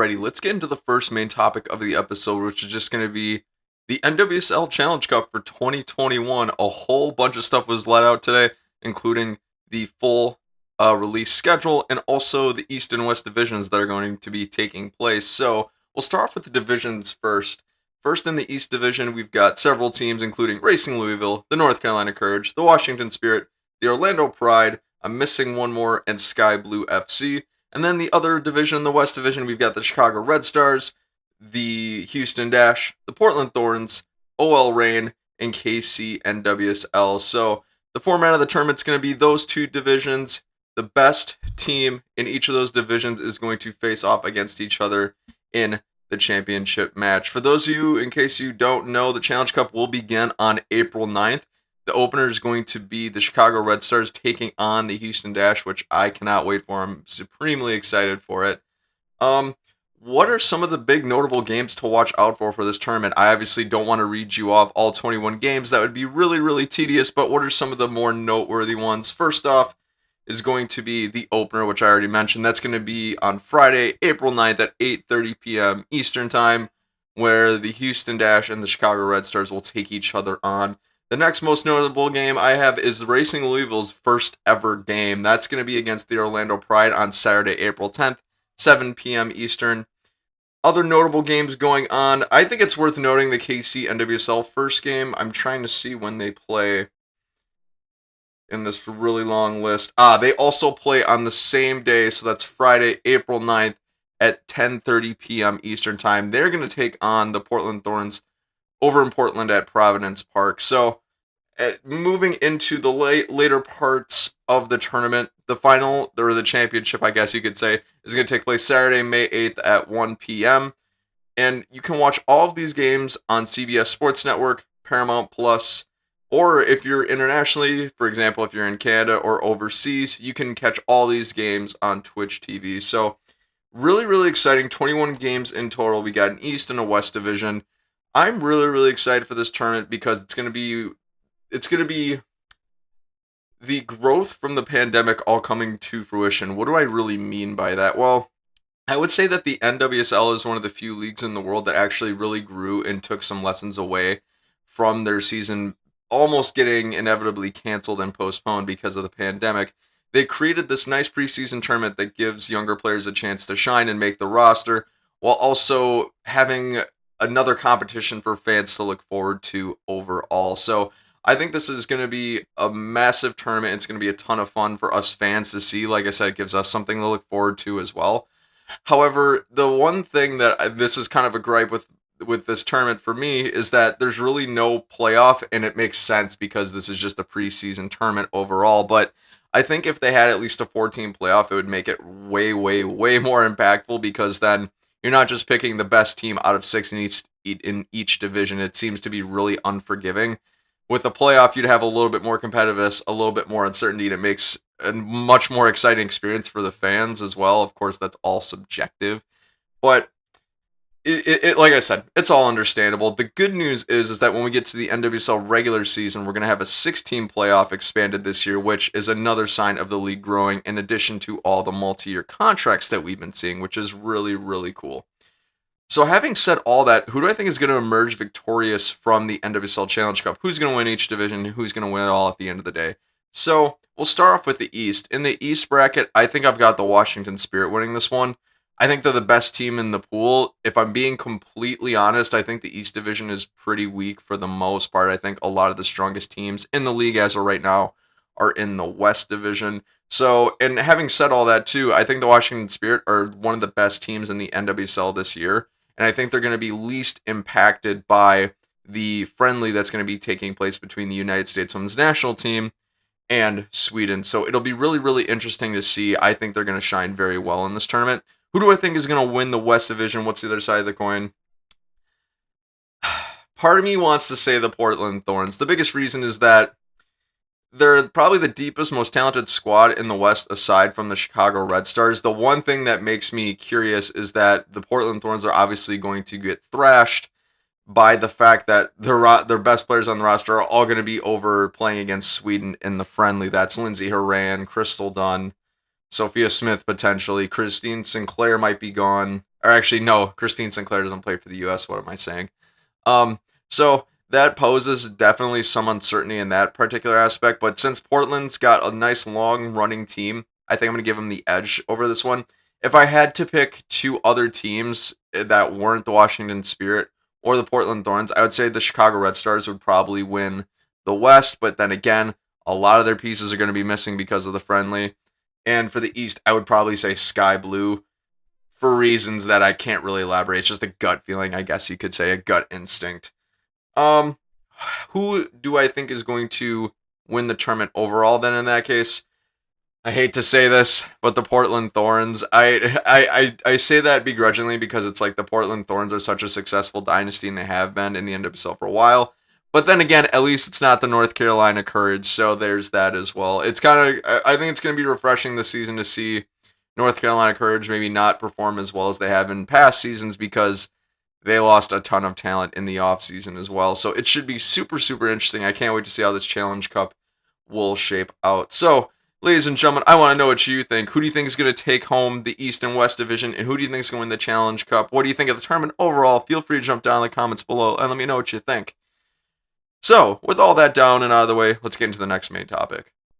Alrighty, let's get into the first main topic of the episode, which is just going to be the NWSL Challenge Cup for 2021. A whole bunch of stuff was let out today, including the full release schedule and also the East and West divisions that are going to be taking place. So we'll start off with the divisions first. First in the East Division, we've got several teams, including Racing Louisville, the North Carolina Courage, the Washington Spirit, the Orlando Pride, I'm missing one more, and Sky Blue FC. And then the other division, the West Division, we've got the Chicago Red Stars, the Houston Dash, the Portland Thorns, OL Reign, and KC NWSL. So the format of the tournament's going to be those two divisions. The best team in each of those divisions is going to face off against each other in the championship match. For those of you, in case you don't know, the Challenge Cup will begin on April 9th. The opener is going to be the Chicago Red Stars taking on the Houston Dash, which I cannot wait for. I'm supremely excited for it. What are some of the big notable games to watch out for this tournament? I obviously don't want to read you off all 21 games. That would be really, really tedious, but what are some of the more noteworthy ones? First off is going to be the opener, which I already mentioned. That's going to be on Friday, April 9th at 8:30 p.m. Eastern Time, where the Houston Dash and the Chicago Red Stars will take each other on. The next most notable game I have is Racing Louisville's first ever game. That's going to be against the Orlando Pride on Saturday, April 10th, 7 p.m. Eastern. Other notable games going on. I think it's worth noting the KC NWSL first game. I'm trying to see when they play in this really long list. They also play on the same day, so that's Friday, April 9th at 10:30 p.m. Eastern Time. They're going to take on the Portland Thorns over in Portland at Providence Park. So, moving into the later parts of the tournament, the final, or the championship, I guess you could say, is going to take place Saturday, May 8th at 1 p.m. And you can watch all of these games on CBS Sports Network, Paramount Plus, or if you're internationally, for example, if you're in Canada or overseas, you can catch all these games on Twitch TV. So, really, really exciting. 21 games in total. We got an East and a West division. I'm really, really excited for this tournament because it's going to be the growth from the pandemic all coming to fruition. What do I really mean by that? Well, I would say that the NWSL is one of the few leagues in the world that actually really grew and took some lessons away from their season almost getting inevitably canceled and postponed because of the pandemic. They created this nice preseason tournament that gives younger players a chance to shine and make the roster while also having another competition for fans to look forward to overall. So I think this is going to be a massive tournament. It's going to be a ton of fun for us fans to see. Like I said, it gives us something to look forward to as well. However, the one thing that this is kind of a gripe with this tournament for me is that there's really no playoff, and it makes sense because this is just a preseason tournament overall. But I think if they had at least a 4-team playoff, it would make it way, way, way more impactful because then you're not just picking the best team out of 6 in each division. It seems to be really unforgiving. With a playoff, you'd have a little bit more competitiveness, a little bit more uncertainty, and it makes a much more exciting experience for the fans as well. Of course, that's all subjective. But like I said, it's all understandable. The good news is that when we get to the NWSL regular season, we're going to have a 6-team playoff expanded this year, which is another sign of the league growing in addition to all the multi-year contracts that we've been seeing, which is really, really cool. So having said all that, who do I think is going to emerge victorious from the NWSL Challenge Cup? Who's going to win each division? Who's going to win it all at the end of the day? So we'll start off with the East. In the East bracket, I think I've got the Washington Spirit winning this one. I think they're the best team in the pool. If I'm being completely honest, I think the East Division is pretty weak for the most part. I think a lot of the strongest teams in the league as of right now are in the West Division. So, and having said all that too, I think the Washington Spirit are one of the best teams in the NWSL this year. And I think they're going to be least impacted by the friendly that's going to be taking place between the United States Women's National Team and Sweden. So it'll be really, really interesting to see. I think they're going to shine very well in this tournament. Who do I think is going to win the West Division? What's the other side of the coin? Part of me wants to say the Portland Thorns. The biggest reason is that they're probably the deepest, most talented squad in the West aside from the Chicago Red Stars. The one thing that makes me curious is that the Portland Thorns are obviously going to get thrashed by the fact that their best players on the roster are all going to be over playing against Sweden in the friendly. That's Lindsey Horan, Crystal Dunn, Sophia Smith potentially. Christine Sinclair might be gone. Or actually, no, Christine Sinclair doesn't play for the U.S. What am I saying? So that poses definitely some uncertainty in that particular aspect. But since Portland's got a nice long running team, I think I'm going to give them the edge over this one. If I had to pick two other teams that weren't the Washington Spirit or the Portland Thorns, I would say the Chicago Red Stars would probably win the West. But then again, a lot of their pieces are going to be missing because of the friendly. And for the East, I would probably say Sky Blue for reasons that I can't really elaborate. It's just a gut feeling, I guess you could say, a gut instinct. Um, who do I think is going to win the tournament overall? Then in that case, I hate to say this, but the Portland Thorns. I say that begrudgingly because it's like the Portland Thorns are such a successful dynasty and they have been in the NWSL for a while. But then again, at least it's not the North Carolina Courage, so there's that as well. It's kind of, I think it's going to be refreshing this season to see North Carolina Courage maybe not perform as well as they have in past seasons because they lost a ton of talent in the offseason as well. So it should be super, super interesting. I can't wait to see how this Challenge Cup will shape out. So, ladies and gentlemen, I want to know what you think. Who do you think is going to take home the East and West Division? And who do you think is going to win the Challenge Cup? What do you think of the tournament overall? Feel free to jump down in the comments below and let me know what you think. So, with all that down and out of the way, let's get into the next main topic.